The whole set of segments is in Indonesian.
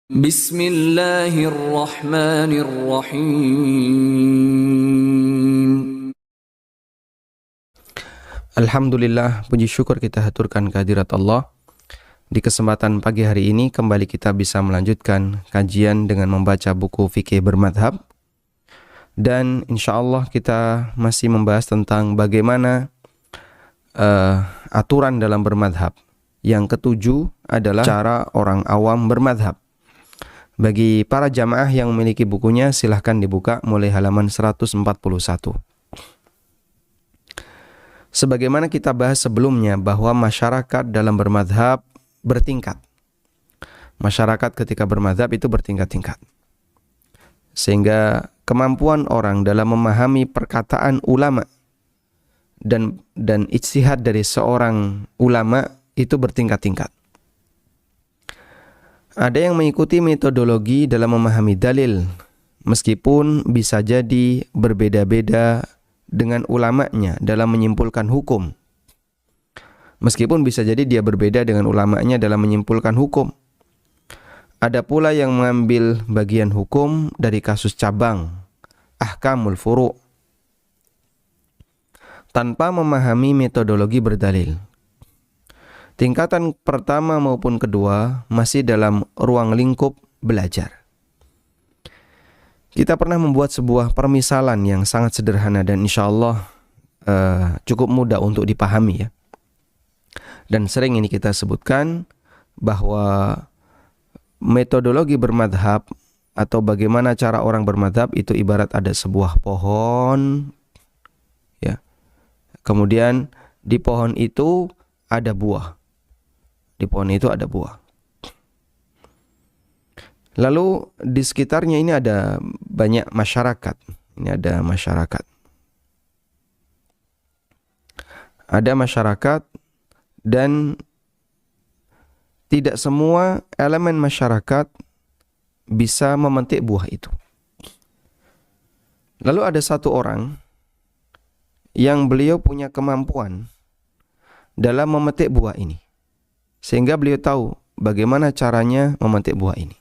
Bismillahirrahmanirrahim. Alhamdulillah, puji syukur kita haturkan kehadirat Allah. Di kesempatan pagi hari ini kembali kita bisa melanjutkan kajian dengan membaca buku fikih bermadhab. Dan insya Allah kita masih membahas tentang bagaimana aturan dalam bermadhab. Yang ketujuh adalah cara orang awam bermadhab. Bagi para jamaah yang memiliki bukunya, silahkan dibuka mulai halaman 141. Sebagaimana kita bahas sebelumnya bahwa masyarakat dalam bermadhab bertingkat. Masyarakat ketika bermadhab itu bertingkat-tingkat. Sehingga kemampuan orang dalam memahami perkataan ulama dan ijtihad dari seorang ulama itu bertingkat-tingkat. Ada yang mengikuti metodologi dalam memahami dalil, meskipun bisa jadi berbeda-beda dengan ulamanya dalam menyimpulkan hukum. Meskipun bisa jadi dia berbeda dengan ulamanya dalam menyimpulkan hukum. Ada pula yang mengambil bagian hukum dari kasus cabang, ahkamul furu', tanpa memahami metodologi berdalil. Tingkatan pertama maupun kedua masih dalam ruang lingkup belajar. Kita pernah membuat sebuah permisalan yang sangat sederhana dan insya Allah cukup mudah untuk dipahami ya. Dan sering ini kita sebutkan bahwa metodologi bermadhab atau bagaimana cara orang bermadhab itu ibarat ada sebuah pohon ya. Kemudian di pohon itu ada buah. Di pohon itu ada buah. Lalu di sekitarnya ini ada banyak masyarakat. Ini ada masyarakat. Ada masyarakat dan tidak semua elemen masyarakat bisa memetik buah itu. Lalu ada satu orang yang beliau punya kemampuan dalam memetik buah ini. Sehingga beliau tahu bagaimana caranya memetik buah ini.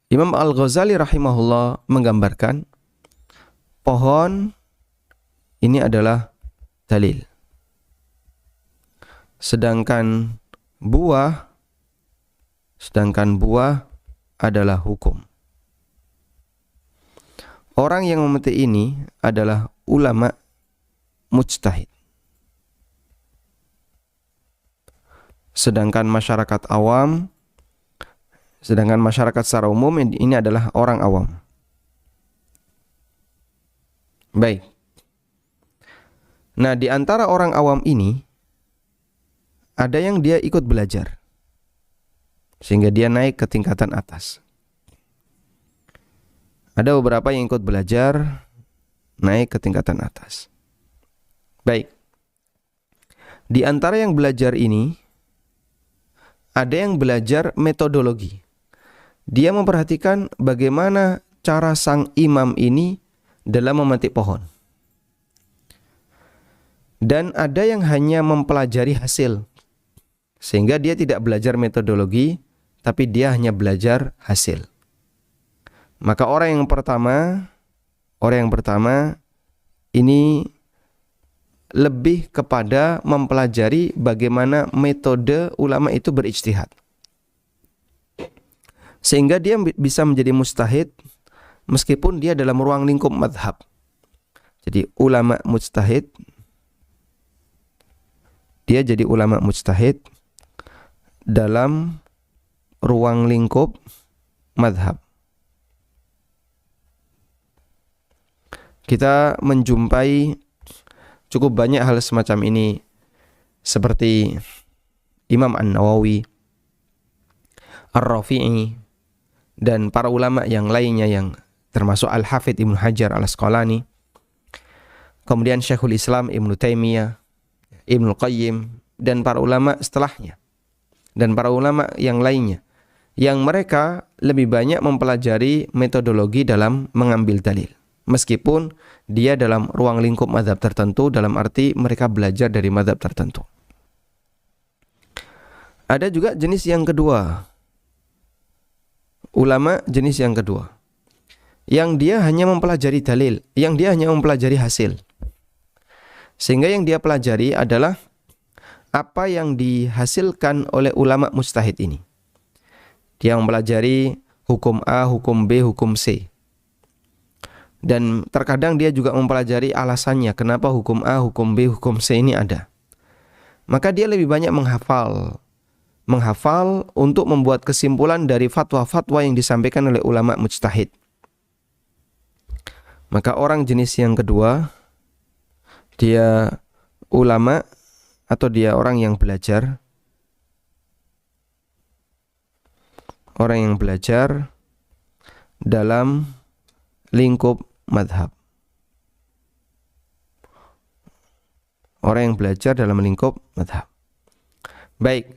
Imam Al-Ghazali rahimahullah menggambarkan pohon ini adalah dalil. Sedangkan buah adalah hukum. Orang yang memetik ini adalah ulama mujtahid. Sedangkan masyarakat secara umum ini adalah orang awam. Baik. Nah, di antara orang awam ini ada yang dia ikut belajar sehingga dia naik ke tingkatan atas. Ada beberapa yang ikut belajar naik ke tingkatan atas. Baik. Di antara yang belajar ini ada yang belajar metodologi. Dia memperhatikan bagaimana cara sang imam ini dalam memetik pohon. Dan ada yang hanya mempelajari hasil. Sehingga dia tidak belajar metodologi, tapi dia hanya belajar hasil. Maka orang yang pertama ini lebih kepada mempelajari bagaimana metode ulama itu berijtihad. Sehingga dia bisa menjadi mujtahid meskipun dia dalam ruang lingkup madhab. Jadi ulama mujtahid, dia jadi ulama mujtahid dalam ruang lingkup madhab. Kita menjumpai cukup banyak hal semacam ini seperti Imam An-Nawawi, Ar-Rafi'i, dan para ulama yang lainnya yang termasuk Al-Hafidh Ibnu Hajar Al-Asqalani, kemudian Syekhul Islam Ibnu Taimiyah, Ibnu Qayyim, dan para ulama setelahnya, dan para ulama yang lainnya, yang mereka lebih banyak mempelajari metodologi dalam mengambil dalil. Meskipun dia dalam ruang lingkup mazhab tertentu, dalam arti mereka belajar dari mazhab tertentu. Ada juga jenis yang kedua. Ulama jenis yang kedua, yang dia hanya mempelajari dalil, yang dia hanya mempelajari hasil. Sehingga yang dia pelajari adalah apa yang dihasilkan oleh ulama mujtahid ini. Dia mempelajari hukum A, hukum B, hukum C. Dan terkadang dia juga mempelajari alasannya kenapa hukum A, hukum B, hukum C ini ada. Maka dia lebih banyak menghafal untuk membuat kesimpulan dari fatwa-fatwa yang disampaikan oleh ulama mujtahid. Maka orang jenis yang kedua, dia ulama atau dia orang yang belajar. Orang yang belajar dalam lingkup madhab. Orang yang belajar dalam lingkup madhab. Baik.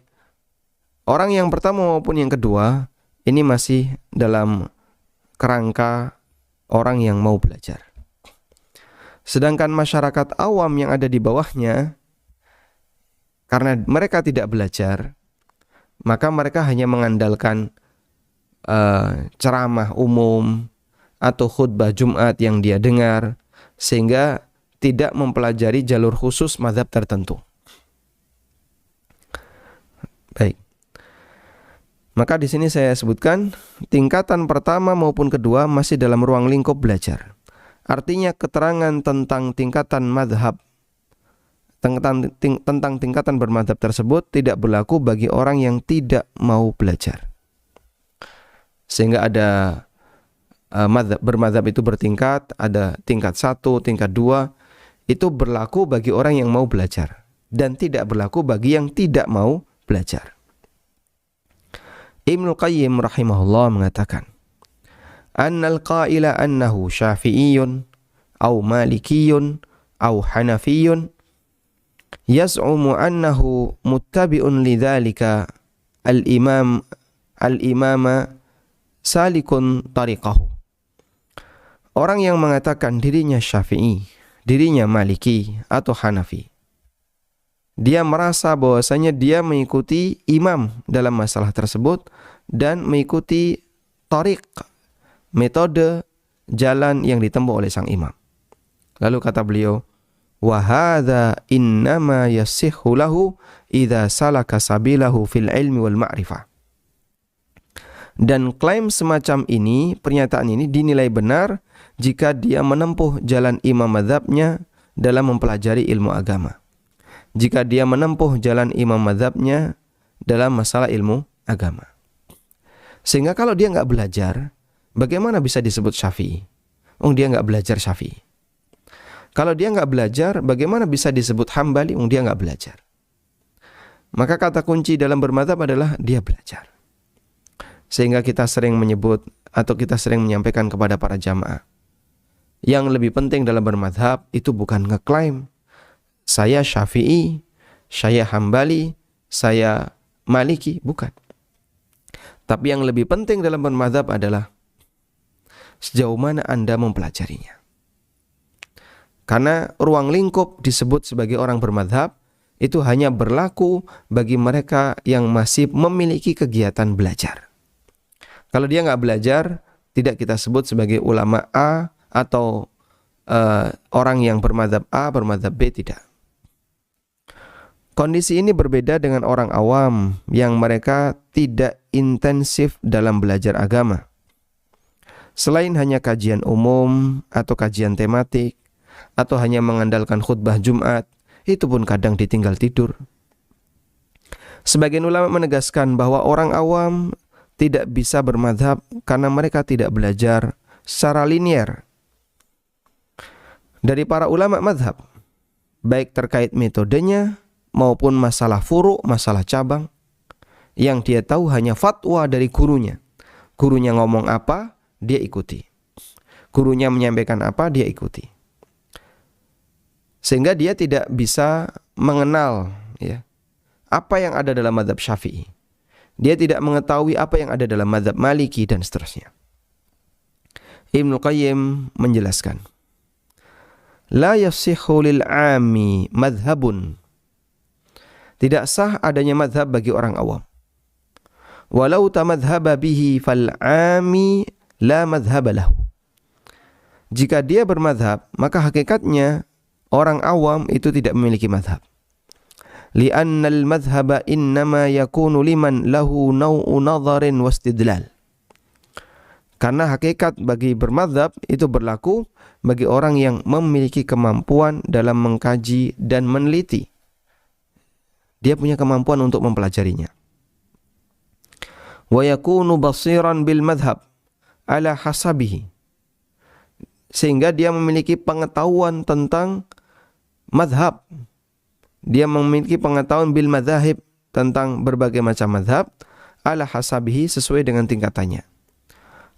Orang yang pertama maupun yang kedua, ini masih dalam kerangka orang yang mau belajar. Sedangkan masyarakat awam yang ada di bawahnya, karena mereka tidak belajar, maka mereka hanya mengandalkan ceramah umum atau khutbah Jumat yang dia dengar, sehingga tidak mempelajari jalur khusus mazhab tertentu. Baik. Maka di sini saya sebutkan tingkatan pertama maupun kedua masih dalam ruang lingkup belajar. Artinya keterangan tentang tingkatan madhab, tentang tingkatan bermadhab tersebut tidak berlaku bagi orang yang tidak mau belajar. Sehingga ada bermadhab itu bertingkat, ada tingkat 1, tingkat 2, itu berlaku bagi orang yang mau belajar dan tidak berlaku bagi yang tidak mau belajar. Ibnu Qayyim rahimahullah mengatakan, annal qaila annahu syafi'iyyun au malikiyun au hanafiyun yaz'umu annahu muttabi'un lidzalika al-imama salikun tariqahu. Orang yang mengatakan dirinya Syafi'i, dirinya Maliki atau Hanafi, dia merasa bahwasanya dia mengikuti imam dalam masalah tersebut dan mengikuti tariq, metode, jalan yang ditempuh oleh sang imam. Lalu kata beliau, wa hadza innama yasihhu lahu idza salaka sabilahu fil ilmi wal ma'rifah. Dan klaim semacam ini, pernyataan ini dinilai benar jika dia menempuh jalan imam mazhabnya dalam mempelajari ilmu agama. Jika dia menempuh jalan imam mazhabnya dalam masalah ilmu agama. Sehingga kalau dia nggak belajar, bagaimana bisa disebut Syafi'i? Dia nggak belajar Syafi'i. Kalau dia nggak belajar, bagaimana bisa disebut Hambali? Dia nggak belajar. Maka kata kunci dalam bermadzhab adalah dia belajar. Sehingga kita sering menyebut atau kita sering menyampaikan kepada para jamaah, yang lebih penting dalam bermadzhab itu bukan ngeklaim saya Syafi'i, saya Hambali, saya Maliki, bukan. Tapi yang lebih penting dalam bermadzhab adalah sejauh mana Anda mempelajarinya. Karena ruang lingkup disebut sebagai orang bermadzhab itu hanya berlaku bagi mereka yang masih memiliki kegiatan belajar. Kalau dia nggak belajar, tidak kita sebut sebagai ulama A atau orang yang bermadzhab A, bermadzhab B, tidak. Kondisi ini berbeda dengan orang awam yang mereka tidak intensif dalam belajar agama. Selain hanya kajian umum atau kajian tematik, atau hanya mengandalkan khutbah Jumat, itu pun kadang ditinggal tidur. Sebagian ulama menegaskan bahwa orang awam tidak bisa bermadzhab karena mereka tidak belajar secara linier dari para ulama mazhab, baik terkait metodenya maupun masalah furu', masalah cabang, yang dia tahu hanya fatwa dari gurunya. Gurunya ngomong apa, dia ikuti. Gurunya menyampaikan apa, dia ikuti. Sehingga dia tidak bisa mengenal apa yang ada dalam mazhab Syafi'i. Dia tidak mengetahui apa yang ada dalam mazhab Maliki dan seterusnya. Ibnu Qayyim menjelaskan, la yasihhu lil 'ami madhhabun. Tidak sah adanya madhab bagi orang awam. Walau tamadhaba bihi fal'ami la madhaba lahu. Jika dia bermadhab, maka hakikatnya orang awam itu tidak memiliki madhab. Li'anna al-madhhaba innama yakunu liman lahu naw'u nadharin wastidlal. Karena hakikat bagi bermadhab itu berlaku bagi orang yang memiliki kemampuan dalam mengkaji dan meneliti. Dia punya kemampuan untuk mempelajarinya. Wa yakunu basiran bil madhab ala hasabihi. Sehingga dia memiliki pengetahuan tentang madhab. Dia memiliki pengetahuan bil madhahib, tentang berbagai macam madhab, ala hasabihi, sesuai dengan tingkatannya.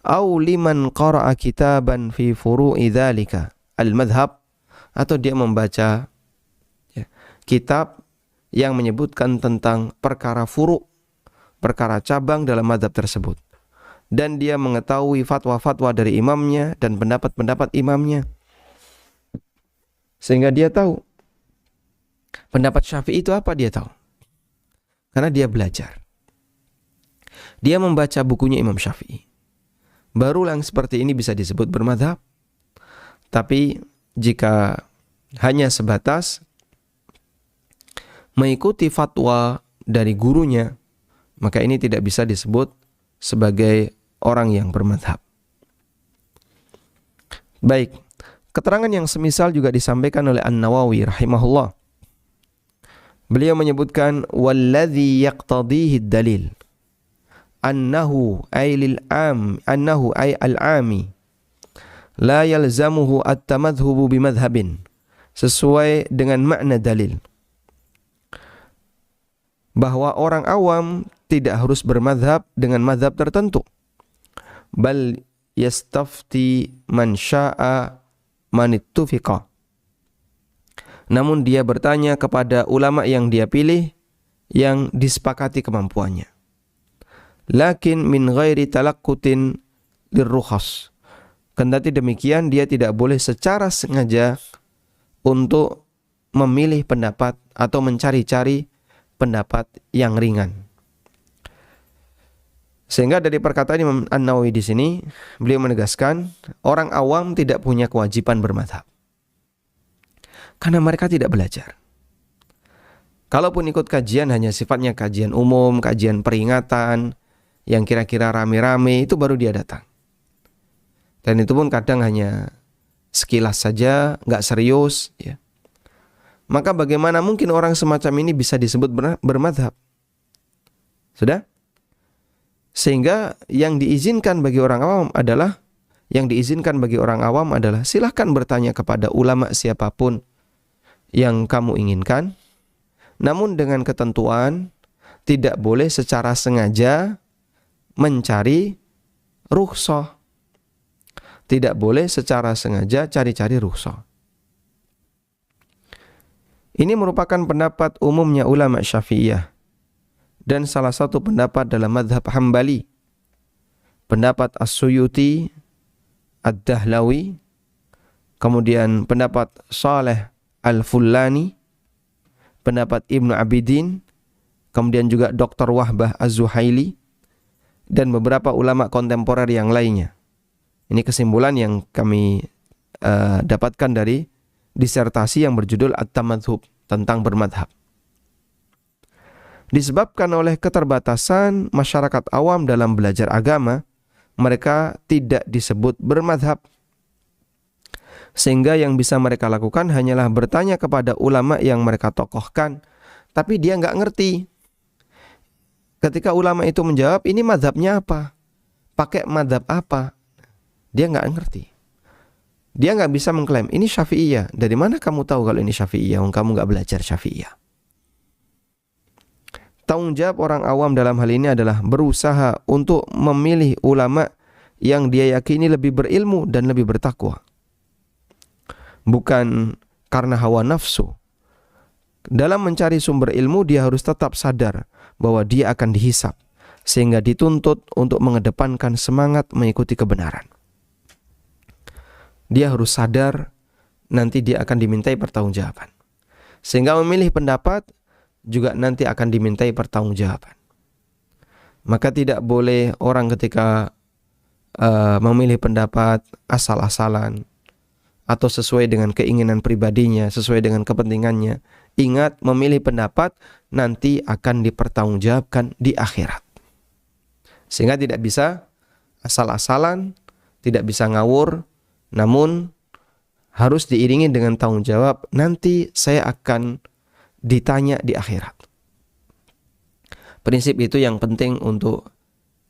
Au liman qara'a kitaban fi furu'i dzalika al madhab, atau dia membaca kitab yang menyebutkan tentang perkara furu', perkara cabang dalam madhab tersebut, dan dia mengetahui fatwa-fatwa dari imamnya dan pendapat-pendapat imamnya, sehingga dia tahu pendapat Syafi'i itu apa. Dia tahu karena dia belajar, dia membaca bukunya Imam Syafi'i. Barulah yang seperti ini bisa disebut bermadhab. Tapi jika hanya sebatas mengikuti fatwa dari gurunya, maka ini tidak bisa disebut sebagai orang yang bermadhab. Baik, keterangan yang semisal juga disampaikan oleh An-Nawawi rahimahullah. Beliau menyebutkan walladzi yaqtadihi ad-dalil annahu ay al-ami la yalzamuhu at-tamadhhubu bimadhhabin, sesuai dengan makna dalil bahwa orang awam tidak harus bermadhab dengan madhab tertentu. Bal yastafti man sya'a man ittufiqa. Namun dia bertanya kepada ulama yang dia pilih, yang disepakati kemampuannya. Lakin min ghairi talaqqutin lirrukhas. Kendati demikian, dia tidak boleh secara sengaja untuk memilih pendapat atau mencari-cari pendapat yang ringan. Sehingga dari perkataan Imam An-Nawawi di sini, beliau menegaskan orang awam tidak punya kewajiban bermadhab karena mereka tidak belajar. Kalaupun ikut kajian, hanya sifatnya kajian umum, kajian peringatan yang kira-kira rame-rame, itu baru dia datang. Dan itu pun kadang hanya sekilas saja, nggak serius, ya. Maka bagaimana mungkin orang semacam ini bisa disebut bermadhab? Sudah? Sehingga yang diizinkan bagi orang awam adalah silahkan bertanya kepada ulama siapapun yang kamu inginkan, namun dengan ketentuan tidak boleh secara sengaja mencari rukhsah. Tidak boleh secara sengaja cari-cari rukhsah. Ini merupakan pendapat umumnya ulama Syafi'iyah dan salah satu pendapat dalam mazhab Hambali. Pendapat As-Suyuti, Ad-Dahlawi, kemudian pendapat Saleh Al-Fullani, pendapat Ibnu Abidin, kemudian juga Dr. Wahbah Az-Zuhaili, dan beberapa ulama kontemporer yang lainnya. Ini kesimpulan yang kami dapatkan dari disertasi yang berjudul At-Tamadhub, tentang bermadhab. Disebabkan oleh keterbatasan masyarakat awam dalam belajar agama, mereka tidak disebut bermadhab. Sehingga yang bisa mereka lakukan hanyalah bertanya kepada ulama yang mereka tokohkan, tapi dia nggak ngerti. Ketika ulama itu menjawab, ini madhabnya apa? Pakai madhab apa? Dia nggak ngerti. Dia nggak bisa mengklaim, ini Syafi'iyah. Dari mana kamu tahu kalau ini Syafi'iyah? Kamu nggak belajar Syafi'iyah. Tanggung jawab orang awam dalam hal ini adalah berusaha untuk memilih ulama yang dia yakini lebih berilmu dan lebih bertakwa. Bukan karena hawa nafsu. Dalam mencari sumber ilmu, dia harus tetap sadar bahwa dia akan dihisab, sehingga dituntut untuk mengedepankan semangat mengikuti kebenaran. Dia harus sadar nanti dia akan dimintai pertanggungjawaban. Sehingga memilih pendapat juga nanti akan dimintai pertanggungjawaban. Maka tidak boleh orang ketika memilih pendapat asal-asalan atau sesuai dengan keinginan pribadinya, sesuai dengan kepentingannya. Ingat, memilih pendapat nanti akan dipertanggungjawabkan di akhirat. Sehingga tidak bisa asal-asalan, tidak bisa ngawur, namun harus diiringi dengan tanggung jawab, nanti saya akan ditanya di akhirat. Prinsip itu yang penting untuk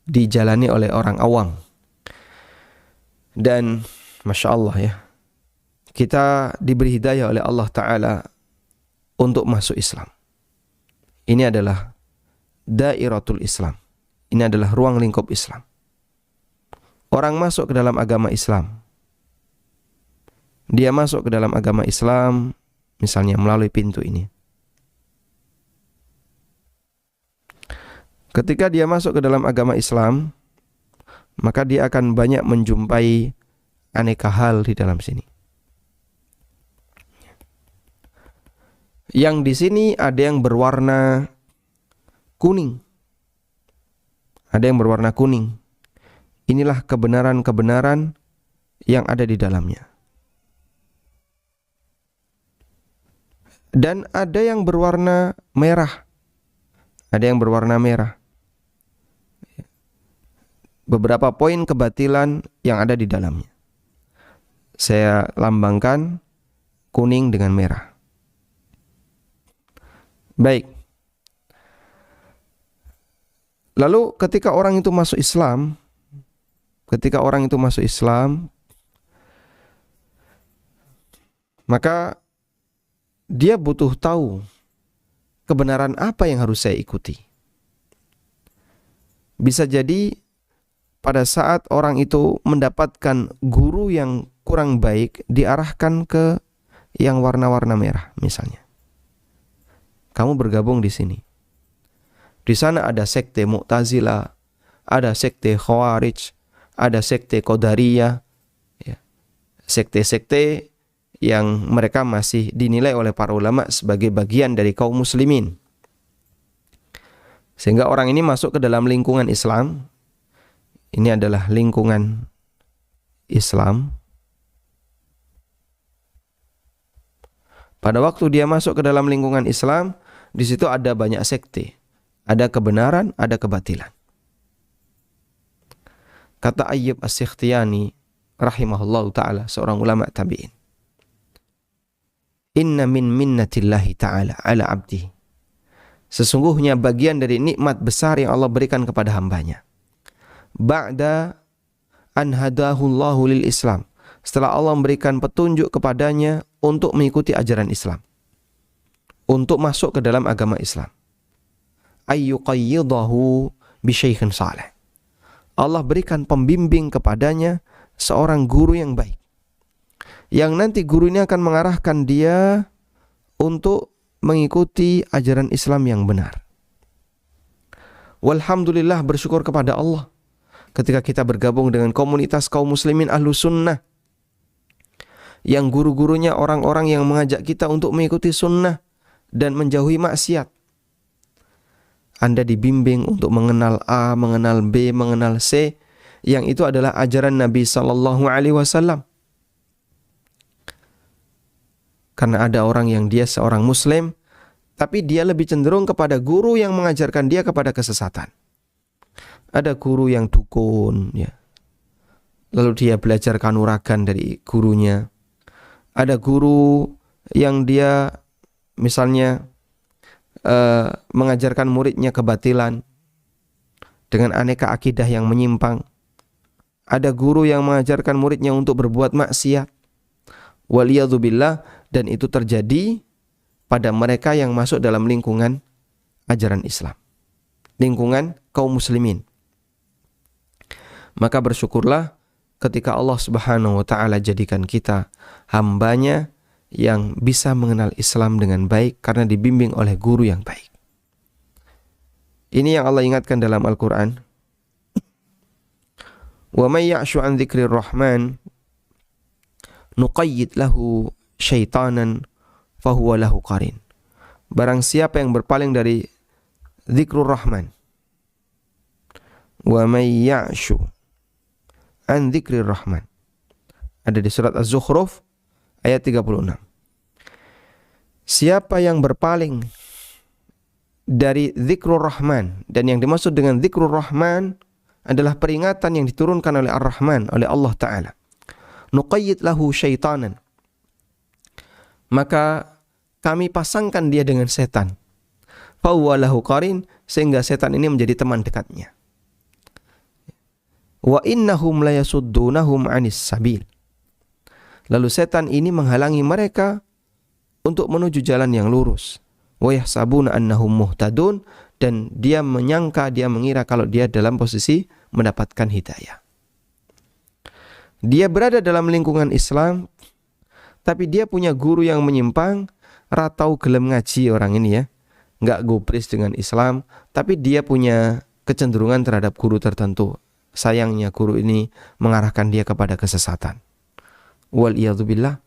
dijalani oleh orang awam. Dan Masya Allah ya, kita diberi hidayah oleh Allah Ta'ala untuk masuk Islam. Ini adalah dairatul Islam. Ini adalah ruang lingkup Islam. Orang masuk ke dalam agama Islam. Dia masuk ke dalam agama Islam misalnya melalui pintu ini. Ketika dia masuk ke dalam agama Islam, maka dia akan banyak menjumpai aneka hal di dalam sini. Yang di sini ada yang berwarna kuning. Ada yang berwarna kuning. Inilah kebenaran-kebenaran yang ada di dalamnya. Dan ada yang berwarna merah. Ada yang berwarna merah. Beberapa poin kebatilan yang ada di dalamnya. Saya lambangkan kuning dengan merah. Baik. Lalu ketika orang itu masuk Islam, maka dia butuh tahu kebenaran apa yang harus saya ikuti. Bisa jadi pada saat orang itu mendapatkan guru yang kurang baik, diarahkan ke yang warna-warna merah misalnya. Kamu bergabung di sini. Di sana ada sekte Mu'tazilah, ada sekte Khawarij, ada sekte Qadariyah, ya. Sekte-sekte yang mereka masih dinilai oleh para ulama sebagai bagian dari kaum muslimin. Sehingga orang ini masuk ke dalam lingkungan Islam. Ini adalah lingkungan Islam. Pada waktu dia masuk ke dalam lingkungan Islam, di situ ada banyak sekte. Ada kebenaran, ada kebatilan. Kata Ayyub As-Sikhtiyani rahimahullahu ta'ala, seorang ulama tabi'in. Inna min minnatillahi ta'ala ala abdihi. Sesungguhnya bagian dari nikmat besar yang Allah berikan kepada hambanya. Ba'da an hadahullahu lil Islam. Setelah Allah memberikan petunjuk kepadanya untuk mengikuti ajaran Islam. Untuk masuk ke dalam agama Islam. Ayyuqayyidahu bisyaikhin salih. Allah berikan pembimbing kepadanya seorang guru yang baik. Yang nanti guru ini akan mengarahkan dia untuk mengikuti ajaran Islam yang benar. Walhamdulillah, bersyukur kepada Allah ketika kita bergabung dengan komunitas kaum muslimin Ahlus Sunnah yang guru-gurunya orang-orang yang mengajak kita untuk mengikuti sunnah dan menjauhi maksiat. Anda dibimbing untuk mengenal A, mengenal B, mengenal C, yang itu adalah ajaran Nabi sallallahu alaihi wasallam. Karena ada orang yang dia seorang muslim, tapi dia lebih cenderung kepada guru yang mengajarkan dia kepada kesesatan. Ada guru yang dukun, ya. Lalu dia belajar kanuragan dari gurunya. Ada guru yang dia misalnya mengajarkan muridnya kebatilan dengan aneka akidah yang menyimpang. Ada guru yang mengajarkan muridnya untuk berbuat maksiat. Waliyadzubillah, dan itu terjadi pada mereka yang masuk dalam lingkungan ajaran Islam, lingkungan kaum muslimin. Maka bersyukurlah ketika Allah Subhanahu wa ta'ala jadikan kita hambanya yang bisa mengenal Islam dengan baik karena dibimbing oleh guru yang baik. Ini yang Allah ingatkan dalam Al-Quran. Wa may ya'shu an dzikrir rahman nuqayyid lahu syaitanan fahuwa lahu qarin. barang siapa yang berpaling dari dzikrur rahman, wa may ya'shu an dzikrir rahman. Ada di surat Az-Zukhruf ayat 36. Siapa yang berpaling dari dzikrur rahman, dan yang dimaksud dengan dzikrur rahman adalah peringatan yang diturunkan oleh Ar-Rahman, oleh Allah Ta'ala. Nuqayyid lahu syaitanan, maka kami pasangkan dia dengan setan. Fahuwa lahu qarin, sehingga setan ini menjadi teman dekatnya. Wa innahum layasuddunahum 'anis sabil. Lalu setan ini menghalangi mereka untuk menuju jalan yang lurus. Wa yahsabuna annahum muhtadun, dan dia menyangka, dia mengira kalau dia dalam posisi mendapatkan hidayah. Dia berada dalam lingkungan Islam, tapi dia punya guru yang menyimpang, ratau gelem ngaji orang ini ya. Enggak gubris dengan Islam, tapi dia punya kecenderungan terhadap guru tertentu. Sayangnya guru ini mengarahkan dia kepada kesesatan. Waliyadzubillah.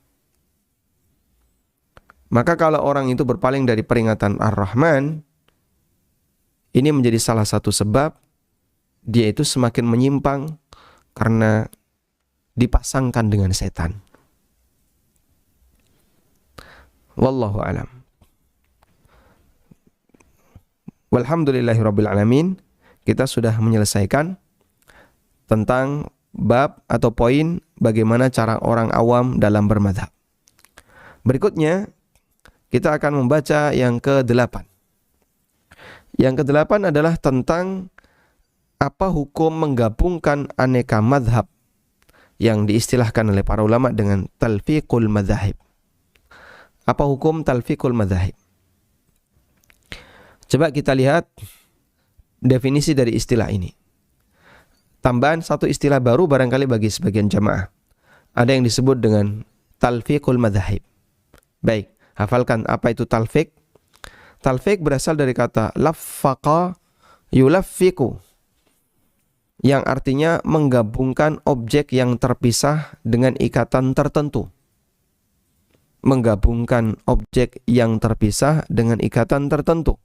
Maka kalau orang itu berpaling dari peringatan Ar-Rahman, ini menjadi salah satu sebab dia itu semakin menyimpang karena dipasangkan dengan setan. Wallahu a'lam. Walhamdulillahirabbil alamin. Kita sudah menyelesaikan tentang bab atau poin bagaimana cara orang awam dalam bermadzhab. Berikutnya kita akan membaca yang ke-8. Yang ke-8 adalah tentang apa hukum menggabungkan aneka madhab yang diistilahkan oleh para ulama dengan talfiqul madzahib. Apa hukum talfiqul madzahib? Coba kita lihat definisi dari istilah ini. Tambahan satu istilah baru barangkali bagi sebagian jamaah. Ada yang disebut dengan talfiqul madzahib. Baik, hafalkan apa itu talfiq. Talfiq berasal dari kata laffaqa yulaffiqu, yang artinya menggabungkan objek yang terpisah dengan ikatan tertentu. Menggabungkan objek yang terpisah dengan ikatan tertentu.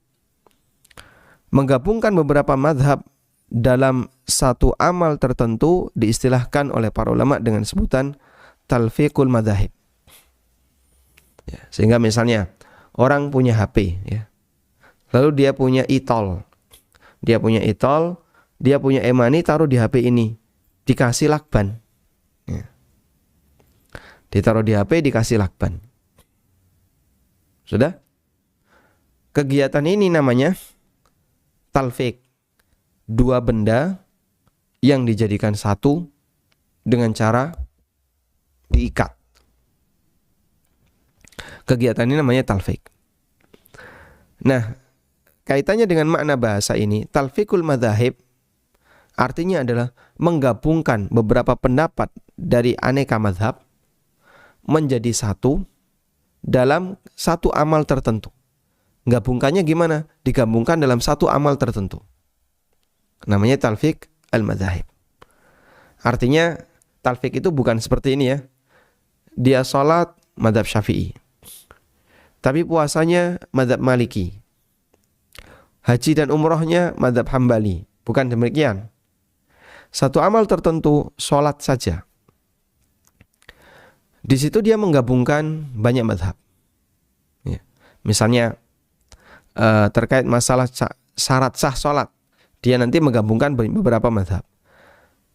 Menggabungkan beberapa madhab dalam satu amal tertentu diistilahkan oleh para ulama dengan sebutan talfiqul madzahib. Ya, sehingga misalnya orang punya HP, ya. Lalu dia punya e-tol. Dia punya e-tol, dia punya e-money, taruh di HP ini. Dikasih lakban. Ya. Ditaruh di HP, dikasih lakban. Sudah? Kegiatan ini namanya talfiq. Dua benda yang dijadikan satu dengan cara diikat. Kegiatan ini namanya talfiq. Nah, kaitannya dengan makna bahasa ini, talfiqul madzahib artinya adalah menggabungkan beberapa pendapat dari aneka mazhab menjadi satu dalam satu amal tertentu. Gabungkannya gimana? Digabungkan dalam satu amal tertentu. Namanya talfiq al-madzahib. Artinya talfiq itu bukan seperti ini ya. Dia sholat mazhab Syafi'i, tapi puasanya mazhab Maliki. Haji dan umrohnya mazhab Hambali. Bukan demikian. Satu amal tertentu, sholat saja. Di situ dia menggabungkan banyak mazhab. Ya. Misalnya terkait masalah syarat sah sholat, dia nanti menggabungkan beberapa mazhab.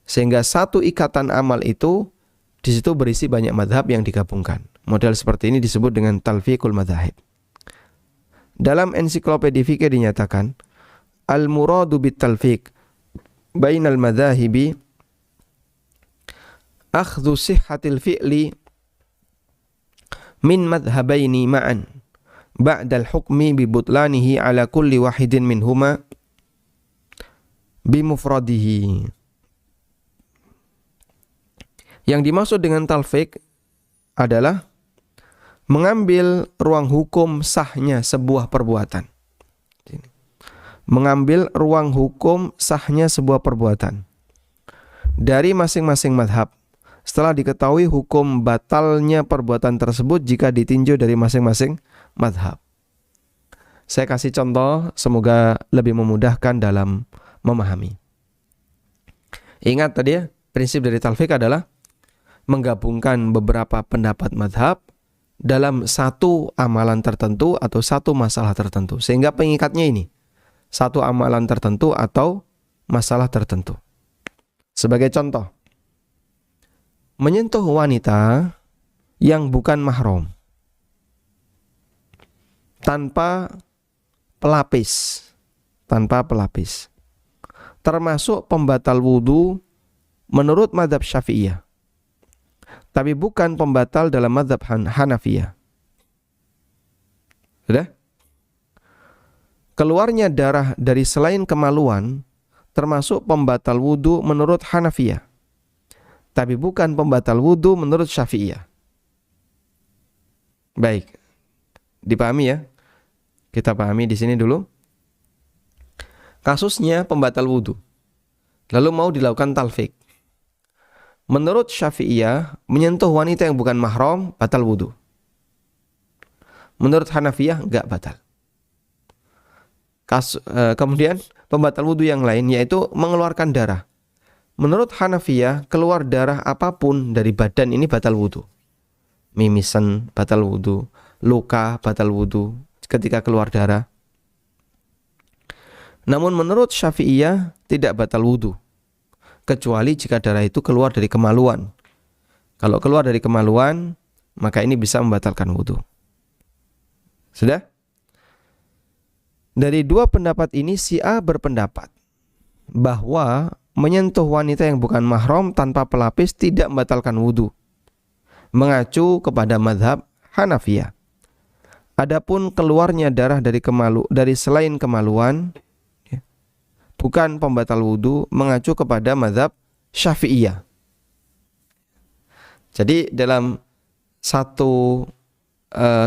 Sehingga satu ikatan amal itu di situ berisi banyak mazhab yang digabungkan. Model seperti ini disebut dengan talfiqul madzahib. Dalam ensiklopedia fikih dinyatakan, al-muradu bit talfiq bainal madzahibi akhdhu sihhatil fi'li min madhhabaini ma'an ba'dal hukmi bi butlanihi ala kulli wahidin minhuma bimufradihi. Yang dimaksud dengan talfiq adalah mengambil ruang hukum sahnya sebuah perbuatan. Mengambil ruang hukum sahnya sebuah perbuatan dari masing-masing mazhab setelah diketahui hukum batalnya perbuatan tersebut jika ditinjau dari masing-masing mazhab. Saya kasih contoh, semoga lebih memudahkan dalam memahami. Ingat tadi ya, prinsip dari talfik adalah menggabungkan beberapa pendapat madhab dalam satu amalan tertentu atau satu masalah tertentu. Sehingga pengikatnya ini, satu amalan tertentu atau masalah tertentu. Sebagai contoh, menyentuh wanita yang bukan mahram tanpa pelapis, termasuk pembatal wudu menurut mazhab Syafi'iyah, tapi bukan pembatal dalam mazhab Hanafiyah. Sudah? Keluarnya darah dari selain kemaluan termasuk pembatal wudu menurut Hanafiyah, tapi bukan pembatal wudu menurut Syafi'iyah. Baik, dipahami ya? Kita pahami di sini dulu. Kasusnya pembatal wudu, lalu mau dilakukan talfik. Menurut Syafi'iyah, menyentuh wanita yang bukan mahram batal wudu. Menurut Hanafiyah enggak batal. Kemudian pembatal wudu yang lain yaitu mengeluarkan darah. Menurut Hanafiyah, keluar darah apapun dari badan ini batal wudu. Mimisan batal wudu, luka batal wudu ketika keluar darah. Namun menurut Syafi'iyah tidak batal wudu, kecuali jika darah itu keluar dari kemaluan. Kalau keluar dari kemaluan, maka ini bisa membatalkan wudu. Sudah? Dari dua pendapat ini, si A berpendapat bahwa menyentuh wanita yang bukan mahram tanpa pelapis tidak membatalkan wudu, mengacu kepada mazhab Hanafiyah. Adapun keluarnya darah dari selain kemaluan bukan pembatal wudu, mengacu kepada mazhab Syafi'iyah. Jadi dalam satu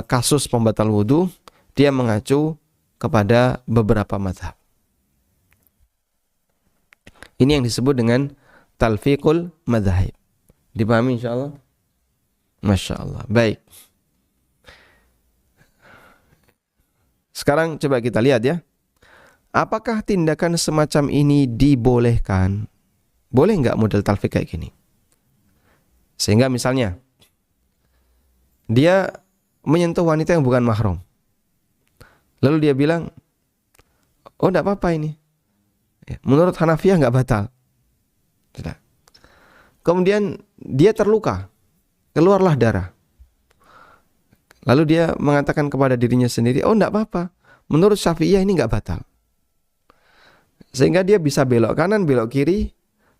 kasus pembatal wudu, dia mengacu kepada beberapa mazhab. Ini yang disebut dengan talfiqul madzahib. Dipahami insyaallah? Masya Allah. Baik. Sekarang coba kita lihat ya. Apakah tindakan semacam ini dibolehkan? Boleh nggak model talfik kayak gini? Sehingga misalnya dia menyentuh wanita yang bukan mahram, lalu dia bilang, oh enggak apa-apa ini. Menurut Hanafiyah enggak batal. Tidak. Kemudian dia terluka, keluarlah darah. Lalu dia mengatakan kepada dirinya sendiri, oh enggak apa-apa. Menurut Syafi'iyah ini enggak batal. Sehingga dia bisa belok kanan, belok kiri,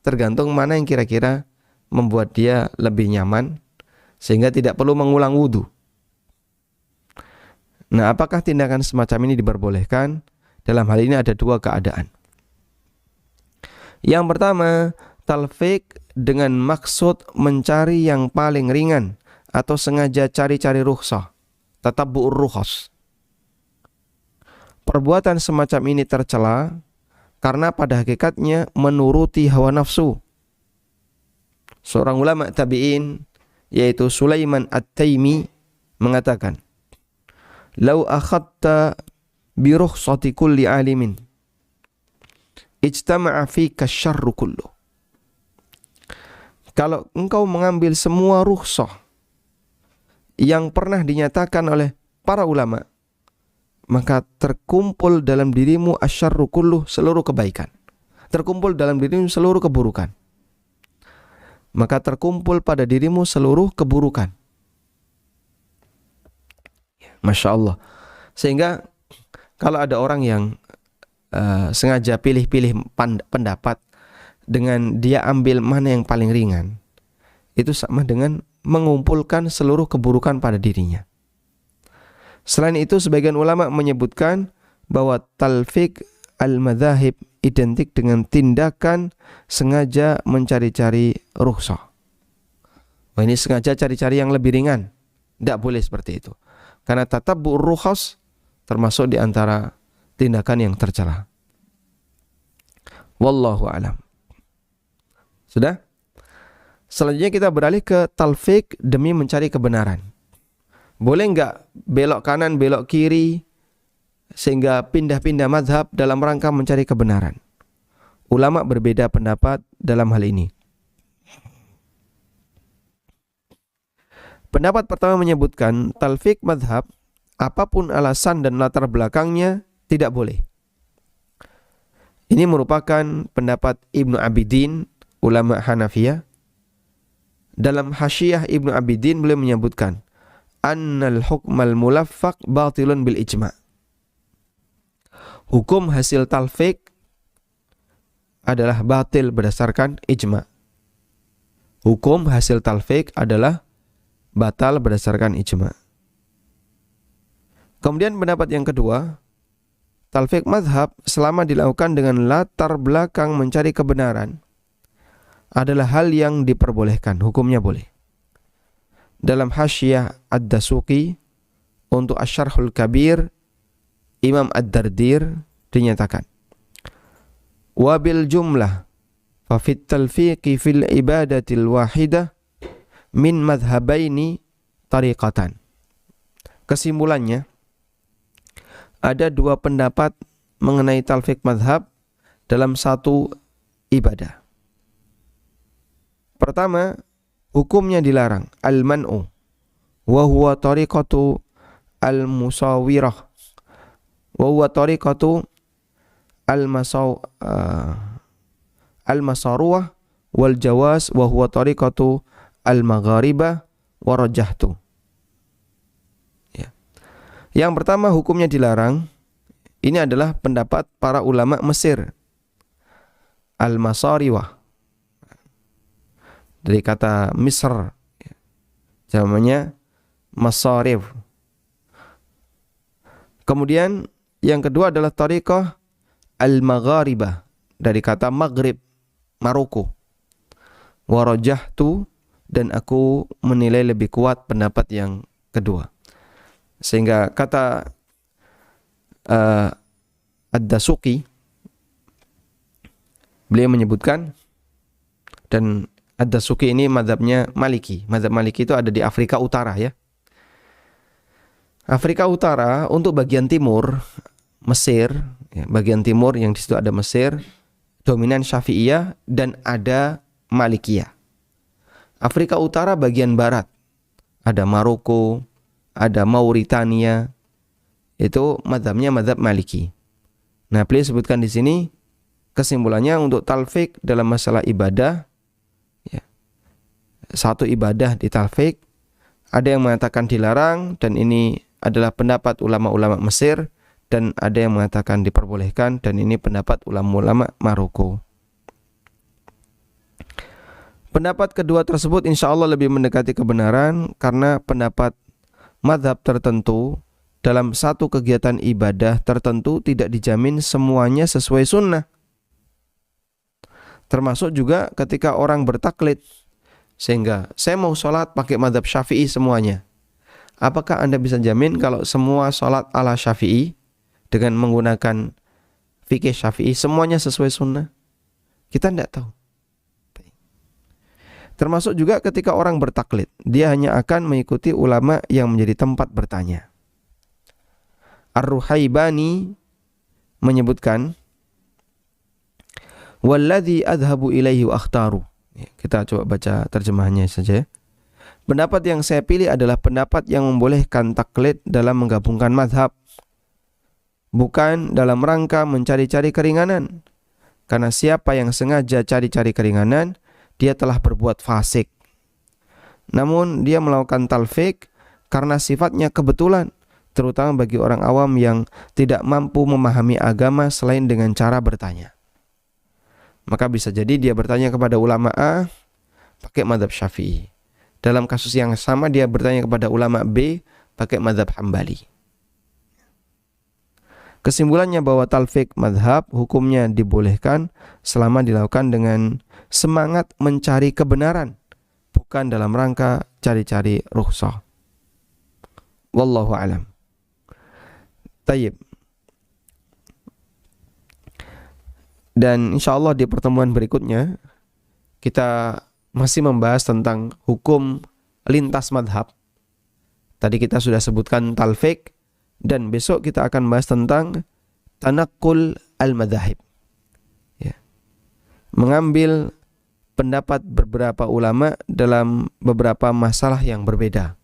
tergantung mana yang kira-kira membuat dia lebih nyaman, sehingga tidak perlu mengulang wudu. Nah, apakah tindakan semacam ini diperbolehkan? Dalam hal ini ada dua keadaan. Yang pertama, talfik dengan maksud mencari yang paling ringan atau sengaja cari-cari rukhsah, tatabbu'ur rukhas. Perbuatan semacam ini tercela karena pada hakikatnya menuruti hawa nafsu. Seorang ulama tabi'in yaitu Sulaiman At-Taimi mengatakan, "Lau akhadta bi rukhsati kulli alimin ijtama'a fika syarru kullu." Kalau engkau mengambil semua rukhsah yang pernah dinyatakan oleh para ulama, maka terkumpul dalam dirimu asyarru kullu, seluruh kebaikan. Terkumpul dalam dirimu seluruh keburukan. Maka terkumpul pada dirimu seluruh keburukan. Masya Allah. Sehingga kalau ada orang yang sengaja pilih-pilih pendapat dengan dia ambil mana yang paling ringan, itu sama dengan mengumpulkan seluruh keburukan pada dirinya. Selain itu, sebagian ulama menyebutkan bahwa talfik al-madzahib identik dengan tindakan sengaja mencari-cari rukhsah. Wah, ini sengaja cari-cari yang lebih ringan. Tidak boleh seperti itu. Karena tatabbu'ur rukhas termasuk di antara tindakan yang tercela. Wallahu a'lam. Sudah? Selanjutnya kita beralih ke talfik demi mencari kebenaran. Boleh enggak belok kanan, belok kiri, sehingga pindah-pindah mazhab dalam rangka mencari kebenaran. Ulama berbeda pendapat dalam hal ini. Pendapat pertama menyebutkan talfik mazhab, apapun alasan dan latar belakangnya, tidak boleh. Ini merupakan pendapat Ibnu Abidin, ulama Hanafiyah. Dalam Hasyiyah Ibnu Abidin beliau menyebutkan annal hukmal mulaffaq batilun bil ijma'. Hukum hasil talfik adalah batil berdasarkan ijma'. Hukum hasil talfik adalah batal berdasarkan ijma'. Kemudian pendapat yang kedua, talfik mazhab selama dilakukan dengan latar belakang mencari kebenaran adalah hal yang diperbolehkan, hukumnya boleh. Dalam Hasyiyah Ad-Dasuqi untuk Asy-Syarhul Kabir, Imam Ad-Dardir dinyatakan, wabil jumlah fa fit talfiqi fil ibadatil wahidah min madhhabaini tariqatan. Kesimpulannya, ada dua pendapat mengenai talfik mazhab dalam satu ibadah. Pertama, hukumnya dilarang, al-man'u, wa huwa tariqatu al-musawirah, wa huwa tariqatu al-masaruwah wal jawaz, wa huwa tariqatu al-magharibah wa rajahtu. Ya. Yang pertama hukumnya dilarang, ini adalah pendapat para ulama Mesir, al-masariwah, dari kata Misr, namanya masarif. Kemudian yang kedua adalah tariqah al-magharibah, dari kata Maghrib, Maroko. Warajahtu, dan aku menilai lebih kuat pendapat yang kedua. Sehingga kata Ad-Dasuqi, beliau menyebutkan, dan Ad-Dasuqi ini mazhabnya Maliki. Mazhab Maliki itu ada di Afrika Utara ya. Afrika Utara untuk bagian timur, Mesir, ya, bagian timur yang di situ ada Mesir, dominan Syafi'iyah dan ada Malikiyah. Afrika Utara bagian barat, ada Maroko, ada Mauritania, itu mazhabnya mazhab Maliki. Nah, beliau sebutkan di sini kesimpulannya untuk talfik dalam masalah ibadah, ya, satu ibadah di talfik, ada yang mengatakan dilarang, dan ini adalah pendapat ulama-ulama Mesir, dan ada yang mengatakan diperbolehkan, dan ini pendapat ulama-ulama Maroko. Pendapat kedua tersebut insya Allah lebih mendekati kebenaran, karena pendapat mazhab tertentu dalam satu kegiatan ibadah tertentu tidak dijamin semuanya sesuai sunnah. Termasuk juga ketika orang bertaklid, sehingga saya mau sholat pakai mazhab Syafi'i semuanya. Apakah Anda bisa jamin kalau semua sholat ala Syafi'i dengan menggunakan fikih Syafi'i semuanya sesuai sunnah? Kita tidak tahu. Termasuk juga ketika orang bertaklid, dia hanya akan mengikuti ulama yang menjadi tempat bertanya. Ar-Ruhaibani menyebutkan, walladzi adhabu ilaihi wa akhtaru. Kita coba baca terjemahannya saja. Pendapat yang saya pilih adalah pendapat yang membolehkan taklid dalam menggabungkan mazhab, bukan dalam rangka mencari-cari keringanan. Karena siapa yang sengaja cari-cari keringanan, dia telah berbuat fasik. Namun dia melakukan talfik karena sifatnya kebetulan, terutama bagi orang awam yang tidak mampu memahami agama selain dengan cara bertanya. Maka bisa jadi dia bertanya kepada ulama A pakai mazhab Syafi'i. Dalam kasus yang sama dia bertanya kepada ulama B pakai mazhab Hambali. Kesimpulannya bahwa talfik mazhab hukumnya dibolehkan selama dilakukan dengan semangat mencari kebenaran, bukan dalam rangka cari-cari rukhsah. Wallahu a'lam. Tayyib. Dan insyaallah di pertemuan berikutnya kita masih membahas tentang hukum lintas madhab. Tadi kita sudah sebutkan talfik Dan besok kita akan bahas tentang tanakul al-madzahib. Ya. Mengambil pendapat beberapa ulama dalam beberapa masalah yang berbeda.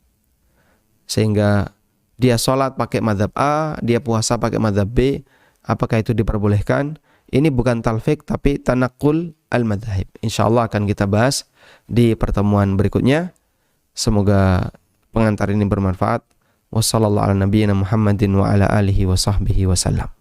Sehingga dia sholat pakai mazhab A, dia puasa pakai mazhab B, apakah itu diperbolehkan? Ini bukan talfik tapi tanakul al-madzahib. Insyaallah akan kita bahas di pertemuan berikutnya. Semoga pengantar ini bermanfaat. Wassallallahu ala nabiyyina Muhammadin wa ala alihi wa sahbihi wasallam.